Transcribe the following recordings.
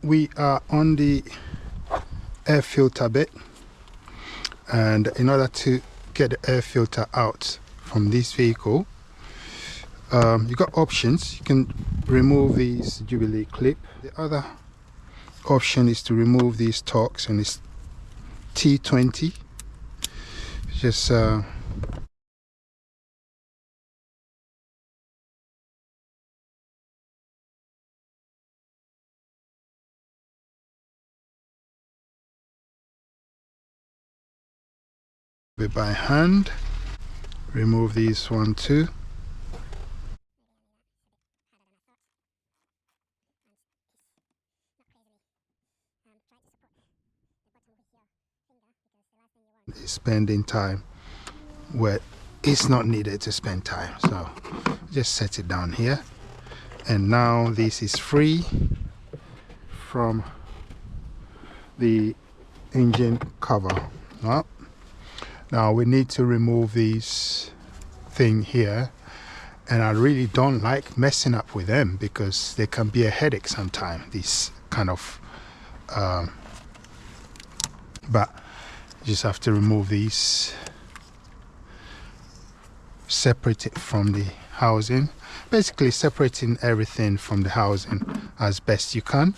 we are on the air filter bit, and in order to get the air filter out from this vehicle, you got options. You can remove these Jubilee clip. The other option is to remove these Torx and this T20. Just by hand. Remove these one too. Spending time where it's not needed to spend time, so just set it down here, and now this is free from the engine cover. Now we need to remove these thing here, and I really don't like messing up with them because they can be a headache sometimes, this kind of but you just have to remove these, separate it from the housing, basically separating everything from the housing as best you can.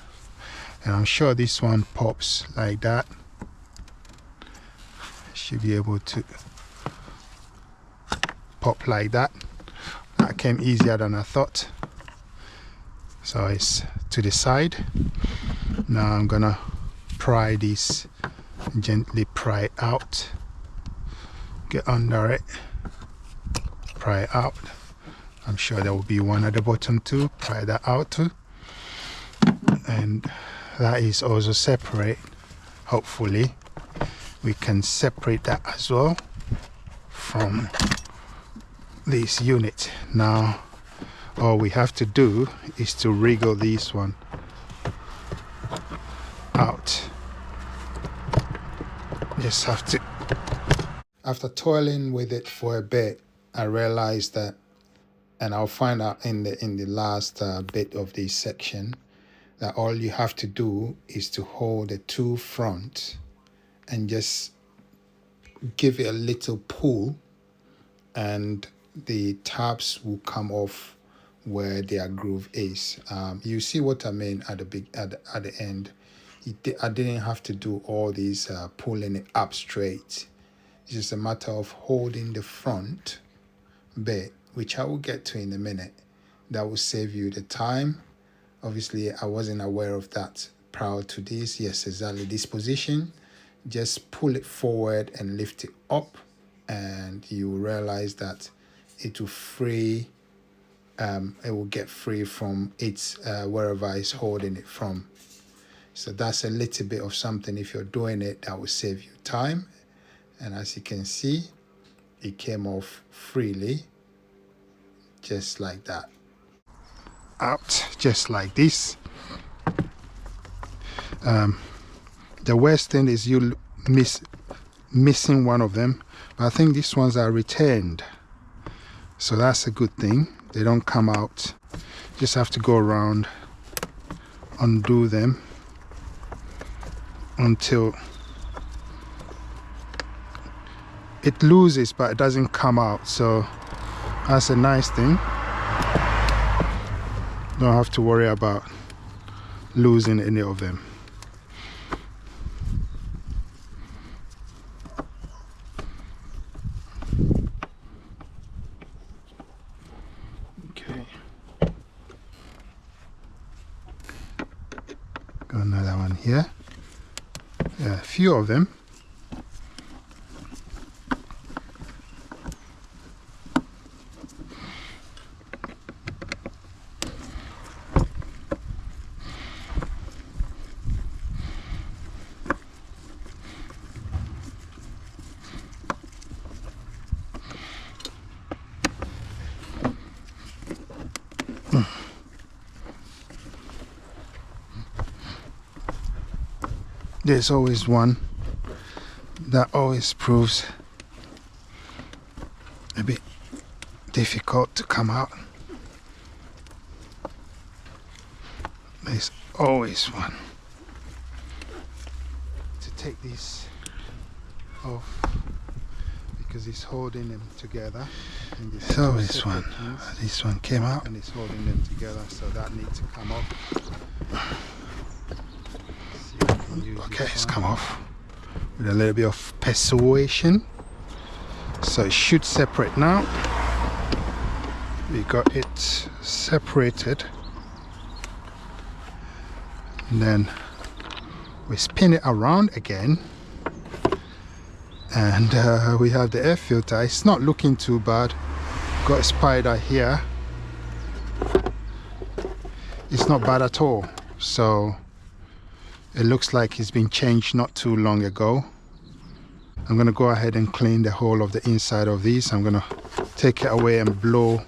And I'm sure this one pops like that. Should be able to pop like that. That came easier than I thought. So it's to the side. Now I'm gonna pry this, gently pry it out, get under it, pry it out. I'm sure there will be one at the bottom too. Pry that out too, and that is also separate. Hopefully we can separate that as well from this unit. Now all we have to do is to wriggle this one out. Just have to. After toiling with it for a bit, I realized that, and I'll find out in the last bit of this section, that all you have to do is to hold the two front and just give it a little pull, and the tabs will come off where their groove is. You see what I mean at the end. I didn't have to do all these pulling it up straight. It's just a matter of holding the front bit, which I will get to in a minute. That will save you the time. Obviously I wasn't aware of that prior to this. Yes, exactly this position. Just pull it forward and lift it up, and you will realize that it will free, it will get free from its wherever it's holding it from. So that's a little bit of something. If you're doing it, that will save you time. And as you can see, it came off freely, just like that. Out just like this. The worst thing is you missing one of them, but I think these ones are returned, so that's a good thing. They don't come out. Just have to go around, undo them until it loses, but it doesn't come out, so that's a nice thing. Don't have to worry about losing any of them. Okay, got another one here. Yeah, a few of them. There's always one that always proves a bit difficult to come out. There's always one. take this off because it's holding them together. And so this one came out and it's holding them together, so that needs to come off. Okay, it's come off with a little bit of persuasion, so it should separate now. We got it separated, and then we spin it around again, and we have the air filter. It's not looking too bad. Got a spider here. It's not bad at all. So it looks like it's been changed not too long ago. I'm going to go ahead and clean the whole of the inside of these. I'm going to take it away and blow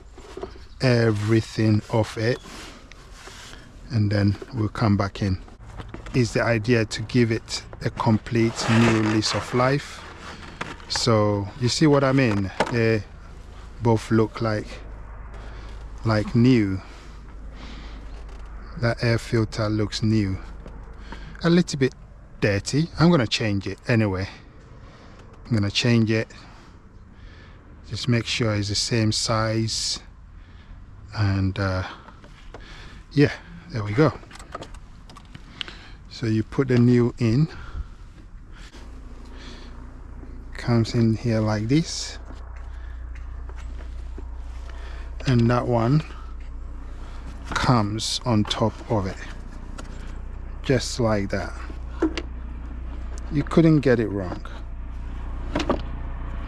everything off it, and then we'll come back in. Is the idea to give it a complete new lease of life. So you see what I mean? They both look like new. That air filter looks new. A little bit dirty. I'm gonna change it anyway. I'm gonna change it. Just make sure it's the same size. And yeah, there we go. So you put the new in. Comes in here like this. And that one comes on top of it. Just like that. You couldn't get it wrong.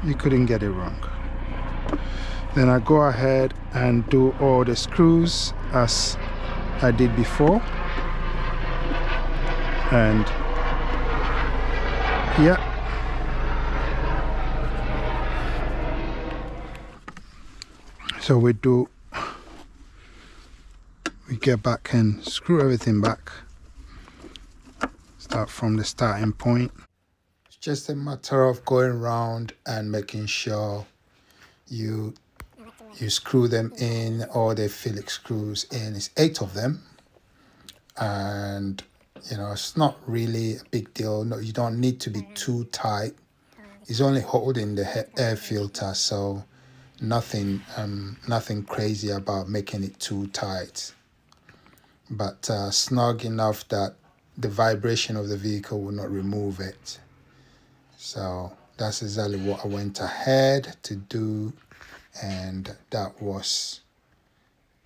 You couldn't get it wrong. Then I go ahead and do all the screws as I did before. And yeah. So we get back and screw everything back. Start from the starting point. It's just a matter of going around and making sure you screw them in, all the Phillips screws in. It's 8 of them, and you know, it's not really a big deal. No, you don't need to be too tight. It's only holding the air filter, so nothing crazy about making it too tight, but snug enough that the vibration of the vehicle will not remove it. So that's exactly what I went ahead to do, and that was,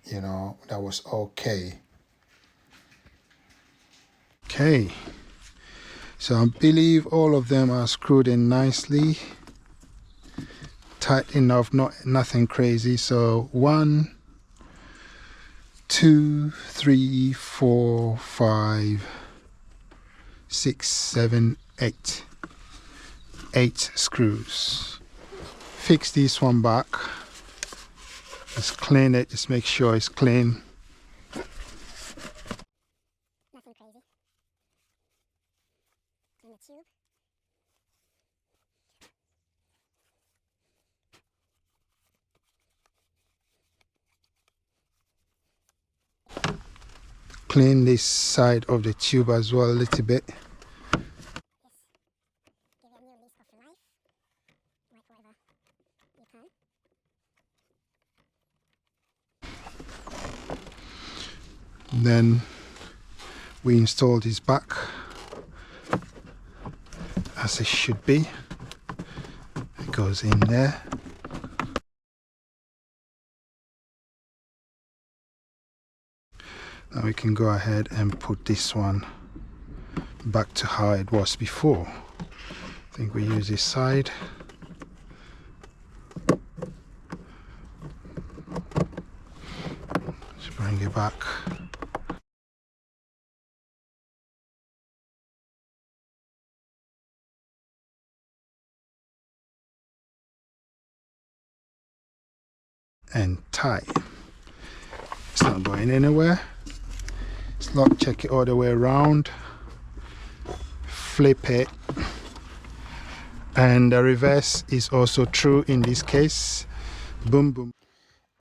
you know, that was okay. Okay, so I believe all of them are screwed in nicely, tight enough, nothing crazy. So 1, 2, 3, 4, 5, 6, 7, 8. 8 screws. Fix this one back. Just clean it. Just make sure it's clean. Nothing crazy. Clean the tube. Clean this side of the tube as well a little bit. Then we install this back as it should be. It goes in there. Now we can go ahead and put this one back to how it was before. I think we use this side. Just bring it back. And tight. It's not going anywhere. It's locked. Check it all the way around. Flip it. And the reverse is also true in this case. Boom, boom.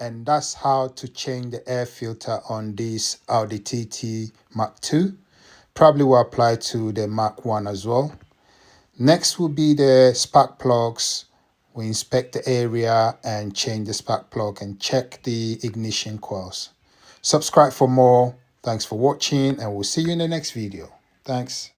And that's how to change the air filter on this Audi TT Mark II. Probably will apply to the Mark 1 as well. Next will be the spark plugs. We inspect the area and change the spark plug and check the ignition coils. Subscribe for more. Thanks for watching, and we'll see you in the next video. Thanks.